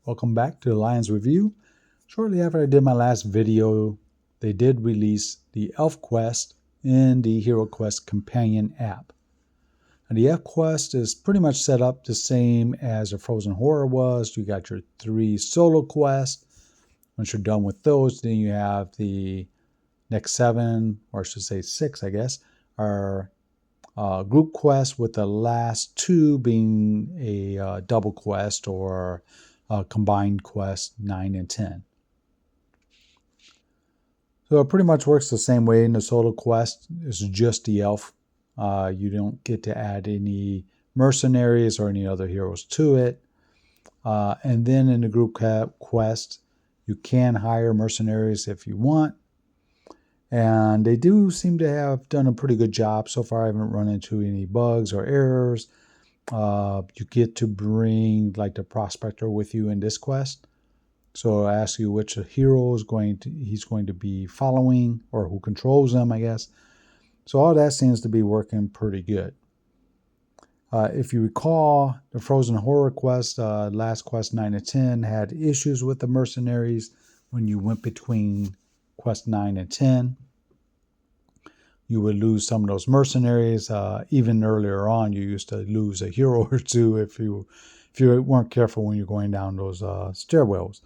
Welcome back to the Lions Review. Shortly after I did my last video, they did release the Elf Quest in the Heroquest companion app. And the Elf Quest is pretty much set up the same as the Frozen Horror was. You got your 3 solo quests. Once you're done with those, then you have the next 7, or I should say 6, I guess, are group quests, with the last 2 being a double quest or combined quest 9 and 10. So it pretty much works the same way in the solo quest. It's just the elf. You don't get to add any mercenaries or any other heroes to it. And then in the group quest, you can hire mercenaries if you want. And they do seem to have done a pretty good job. So far, I haven't run into any bugs or errors. You get to bring like the prospector with you in this quest. So I ask you which hero he's going to be following, or who controls them, I guess. So all that seems to be working pretty good. If you recall, the Frozen Horror quest, last quest 9 and 10, had issues with the mercenaries when you went between quest 9 and 10. You would lose some of those mercenaries. Even earlier on, you used to lose a hero or two if you weren't careful when you're going down those stairwells.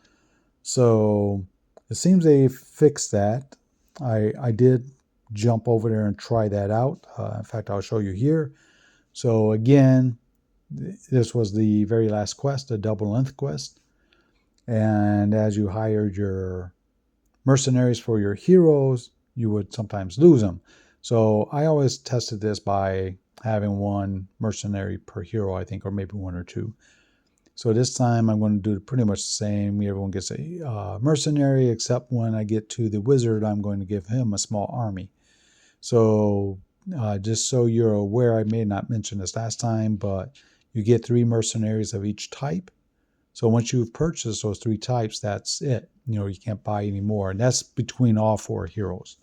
So it seems they fixed that. I did jump over there and try that out. In fact, I'll show you here. So again, this was the very last quest, the double length quest. And as you hired your mercenaries for your heroes, you would sometimes lose them. So I always tested this by having 1 mercenary per hero, I think, or maybe 1 or 2. So this time I'm going to do pretty much the same. Everyone gets a mercenary, except when I get to the wizard, I'm going to give him a small army. So just so you're aware, I may not mention this last time, but you get 3 mercenaries of each type. So once you've purchased those 3 types, that's it. You can't buy any more. And that's between all 4 heroes.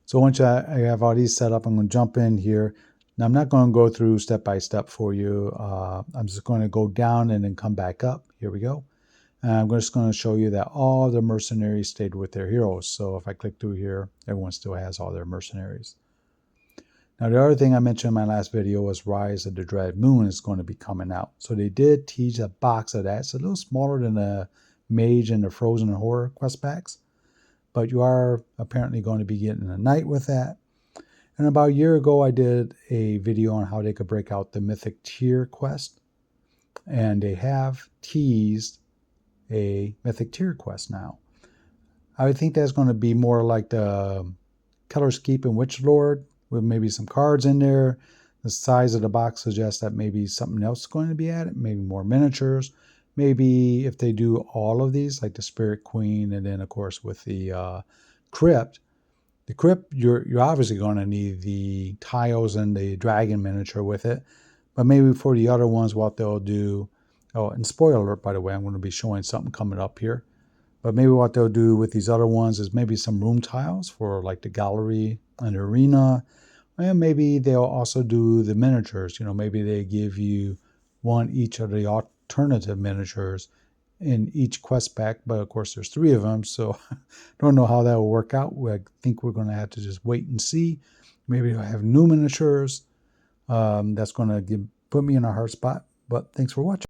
So once I have all these set up, I'm going to jump in here. Now, I'm not going to go through step by step for you. I'm just going to go down and then come back up. Here we go. And I'm just going to show you that all the mercenaries stayed with their heroes. So if I click through here, everyone still has all their mercenaries. Now, the other thing I mentioned in my last video was Rise of the Dread Moon is going to be coming out. So they did tease a box of that. It's a little smaller than the Mage and the Frozen Horror quest packs, but you are apparently going to be getting a night with that. And about a year ago, I did a video on how they could break out the Mythic Tier quest. And they have teased a Mythic Tier quest now. I would think that's going to be more like the Keller's Keep and Witch Lord, with maybe some cards in there. The size of the box suggests that maybe something else is going to be added, maybe more miniatures. Maybe if they do all of these, like the Spirit Queen, and then of course with the Crypt. The Crypt, you're obviously going to need the tiles and the dragon miniature with it. But maybe for the other ones, what they'll do, oh, and spoiler alert, by the way, I'm going to be showing something coming up here. But maybe what they'll do with these other ones is maybe some room tiles for like the gallery and the arena. And maybe they'll also do the miniatures. Maybe they give you 1 each of the alternative miniatures in each quest pack, but of course there's 3 of them, so I don't know how that will work out. I think we're going to have to just wait and see. Maybe I'll have new miniatures. That's going to put me in a hard spot, but thanks for watching.